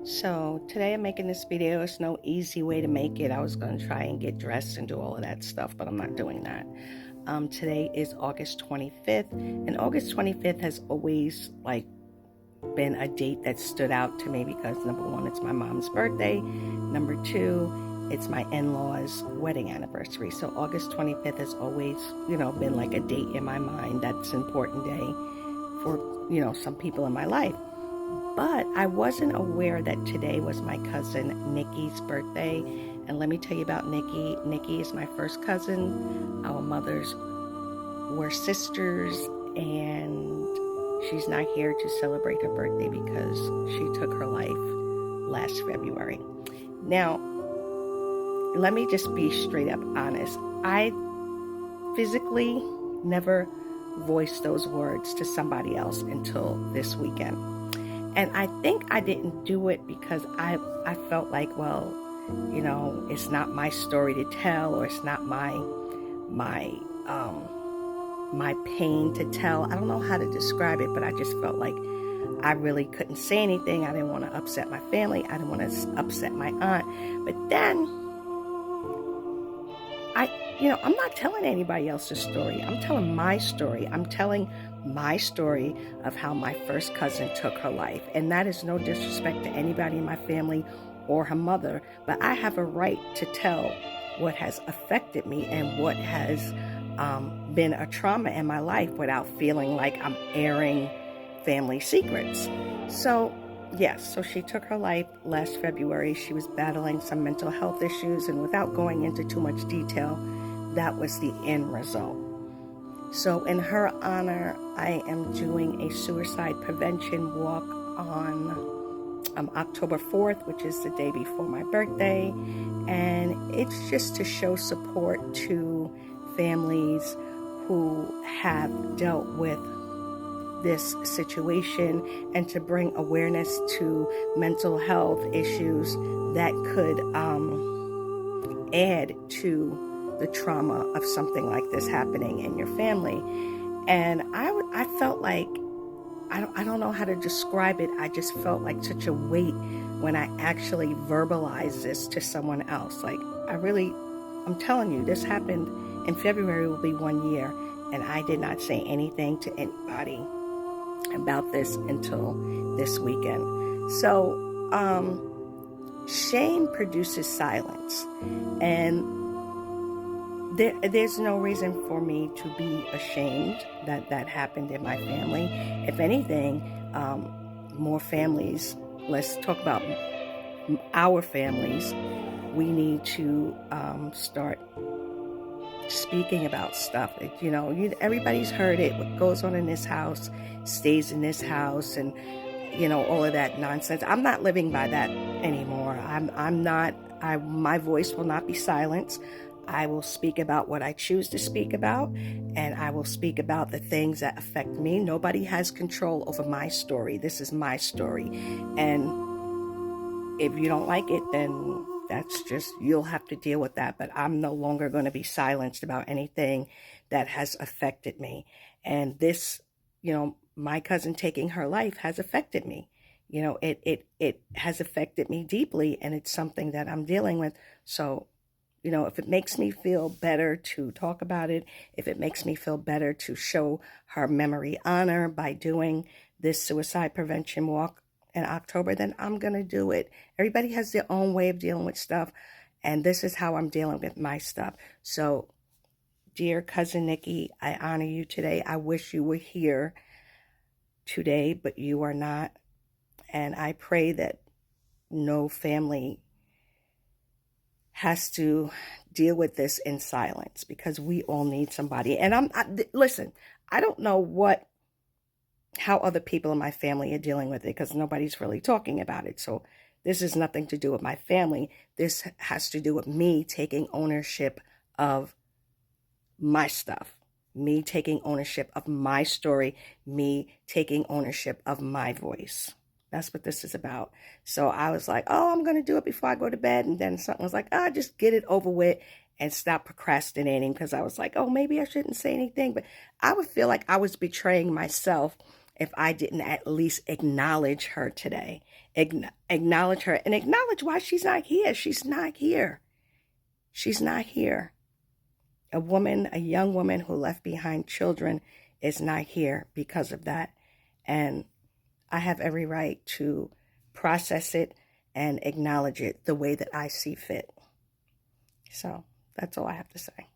So today I'm making this video. It's no easy way to make it. I was going to try and get dressed and do all of that stuff, but I'm not doing that. Today is August 25th, and August 25th has always been a date that stood out to me because number one, it's my mom's birthday. Number two, it's my in-laws' wedding anniversary. So August 25th has always, been like a date in my mind. That's an important day for, some people in my life. But I wasn't aware that today was my cousin Nikki's birthday. And let me tell you about Nikki. Nikki is my first cousin. Our mothers were sisters, and she's not here to celebrate her birthday because she took her life last February. Now, let me just be straight up honest. I physically never voiced those words to somebody else until this weekend. And I think I didn't do it because I felt like, well, it's not my story to tell, or it's not my pain to tell. I don't know how to describe it, but I just felt like I really couldn't say anything. I didn't want to upset my family. I didn't want to upset my aunt. But then I'm not telling anybody else's story. I'm telling my story. I'm telling my story of how my first cousin took her life. And that is no disrespect to anybody in my family or her mother, but I have a right to tell what has affected me and what has been a trauma in my life without feeling like I'm airing family secrets. So yes, so she took her life last February. She was battling some mental health issues, and without going into too much detail, that was the end result. So in her honor, I am doing a suicide prevention walk on October 4th, which is the day before my birthday. And it's just to show support to families who have dealt with this situation and to bring awareness to mental health issues that could add to the trauma of something like this happening in your family. And I felt like, I don't know how to describe it. I just felt like such a weight when I actually verbalized this to someone else. Like, I'm telling you, this happened in February, will be 1 year, and I did not say anything to anybody about this until this weekend. So, shame produces silence, and there's no reason for me to be ashamed that happened in my family. If anything, more families, let's talk about our families, we need to start speaking about stuff. Everybody's heard it. What goes on in this house stays in this house, and all of that nonsense. I'm not living by that anymore. My voice will not be silenced. I will speak about what I choose to speak about, and I will speak about the things that affect me. Nobody has control over my story. This is my story. And if you don't like it, then that's just, you'll have to deal with that. But I'm no longer going to be silenced about anything that has affected me. And this, my cousin taking her life has affected me. It has affected me deeply, and it's something that I'm dealing with. So, if it makes me feel better to talk about it, if it makes me feel better to show her memory honor by doing this suicide prevention walk in October, then I'm going to do it. Everybody has their own way of dealing with stuff, and this is how I'm dealing with my stuff. So, dear cousin Nikki, I honor you today. I wish you were here today, but you are not. And I pray that no family has to deal with this in silence, because we all need somebody. And listen, I don't know how other people in my family are dealing with it, because nobody's really talking about it. So this has nothing to do with my family. This has to do with me taking ownership of my stuff, me taking ownership of my story, me taking ownership of my voice. That's what this is about. So I was like, oh, I'm going to do it before I go to bed. And then something was like, just get it over with and stop procrastinating, because I was like, oh, maybe I shouldn't say anything. But I would feel like I was betraying myself if I didn't at least acknowledge her today. acknowledge her and acknowledge why she's not here. She's not here. She's not here. A woman, a young woman who left behind children is not here because of that. And I have every right to process it and acknowledge it the way that I see fit. So that's all I have to say.